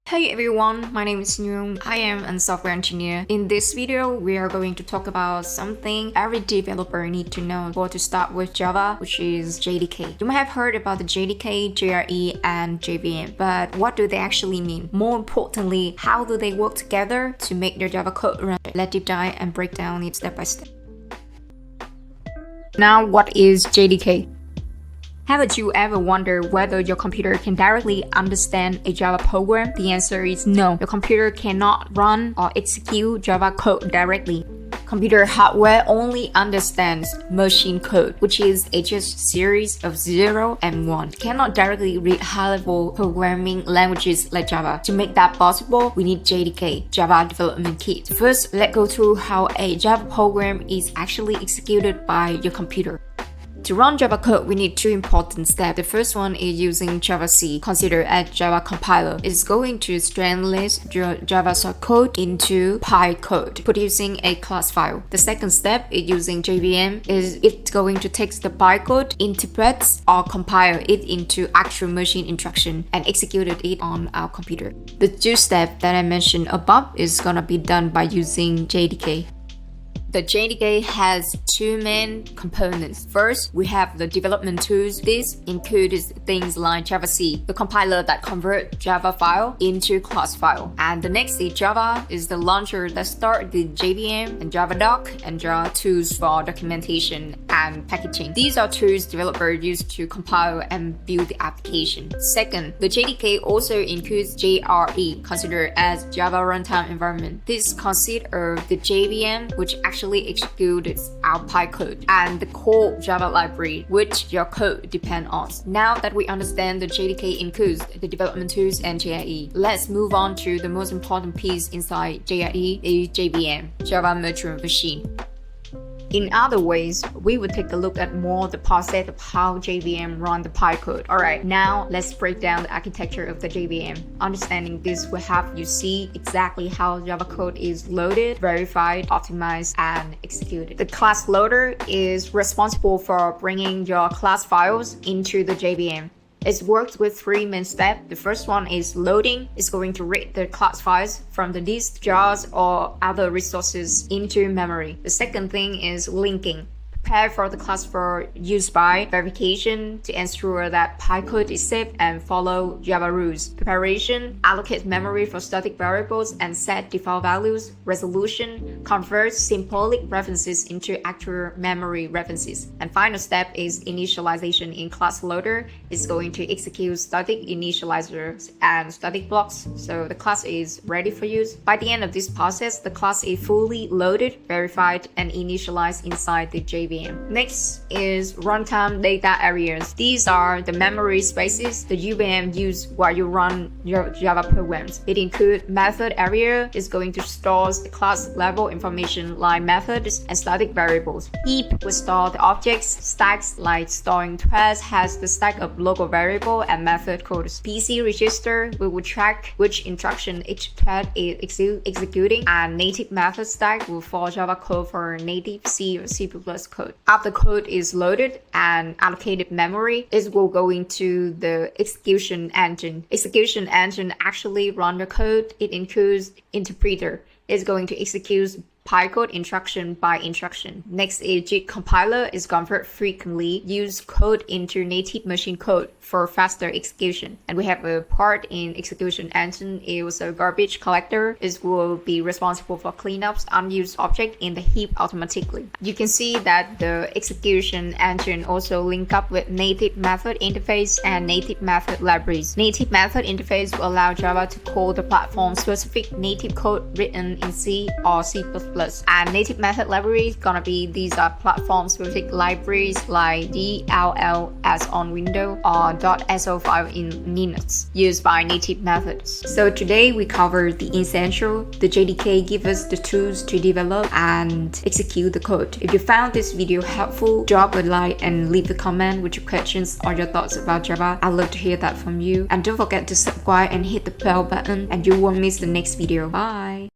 Hey everyone, my name is Nyung. I am a software engineer. In this video, we are going to talk about something every developer need to know before to start with Java, which is JDK. You might have heard about the JDK, JRE, and JVM, but what do they actually mean? More importantly, how do they work together to make your Java code run? Let's deep dive and break down it step by step. Now, what is JDK? Haven't you ever wondered whether your computer can directly understand a Java program? The answer is no. Your computer cannot run or execute Java code directly. Computer hardware only understands machine code, which is a just series of 0 and 1. It cannot directly read high-level programming languages like Java. To make that possible, we need JDK, Java Development Kit. First, let's go through how a Java program is actually executed by your computer. To run Java code, we need two important steps. The first one is using JavaC, considered as Java compiler. It's going to translate your Java source code into PyCode, producing a class file. The second step is using JVM. It's going to take the PyCode, interpret or compile it into actual machine instruction and execute it on our computer. The two steps that I mentioned above is gonna be done by using JDK. The JDK has two main components. First, we have the development tools. This includes things like JavaC, the compiler that converts Java file into class file. And the next is Java, is the launcher that starts the JVM and JavaDoc and Java tools for documentation and packaging. These are tools developers use to compile and build the application. Second, the JDK also includes JRE, considered as Java Runtime Environment. This consists of the JVM, which actually executes our PyCode, and the core Java library, which your code depends on. Now that we understand the JDK includes the development tools and JRE, let's move on to the most important piece inside JRE is JVM, Java Virtual Machine. In other ways, we will take a look at more the process of how JVM run the PyCode. Alright, now let's break down the architecture of the JVM. Understanding this will help you see exactly how Java code is loaded, verified, optimized, and executed. The class loader is responsible for bringing your class files into the JVM. It works with three main steps. The first one is loading. It's going to read the class files from the disk, jars, or other resources into memory. The second thing is linking. Prepare for the class for use by verification to ensure that PyCode is safe and follow Java rules. Preparation, allocate memory for static variables and set default values. Resolution, convert symbolic references into actual memory references. And final step is initialization. In class loader, it's going to execute static initializers and static blocks, so the class is ready for use. By the end of this process, the class is fully loaded, verified, and initialized inside the JVM. Next is runtime data areas. These are the memory spaces the JVM use while you run your Java programs. It includes method area, is going to store the class level information like methods and static variables. Heap will store the objects. Stacks like storing threads has the stack of local variable and method codes. PC register will track which instruction each thread is executing, and native method stack will for Java code for native C or C++ code. After code is loaded and allocated memory, it will go into the execution engine. Execution engine actually run the code. It includes interpreter. It's going to execute PyCode instruction by instruction. Next is JIT compiler is convert frequently use code into native machine code for faster execution. And we have a part in execution engine is a garbage collector. It will be responsible for cleanups unused object in the heap automatically. You can see that the execution engine also link up with native method interface and native method libraries. Native method interface will allow Java to call the platform specific native code written in C or C++. And native method libraries gonna be these are platform specific libraries like DLL as on Windows or .so file in Linux used by native methods. So today we covered the essential. The JDK gives us the tools to develop and execute the code. If you found this video helpful, drop a like and leave a comment with your questions or your thoughts about Java. I'd love to hear that from you. And don't forget to subscribe and hit the bell button and you won't miss the next video. Bye!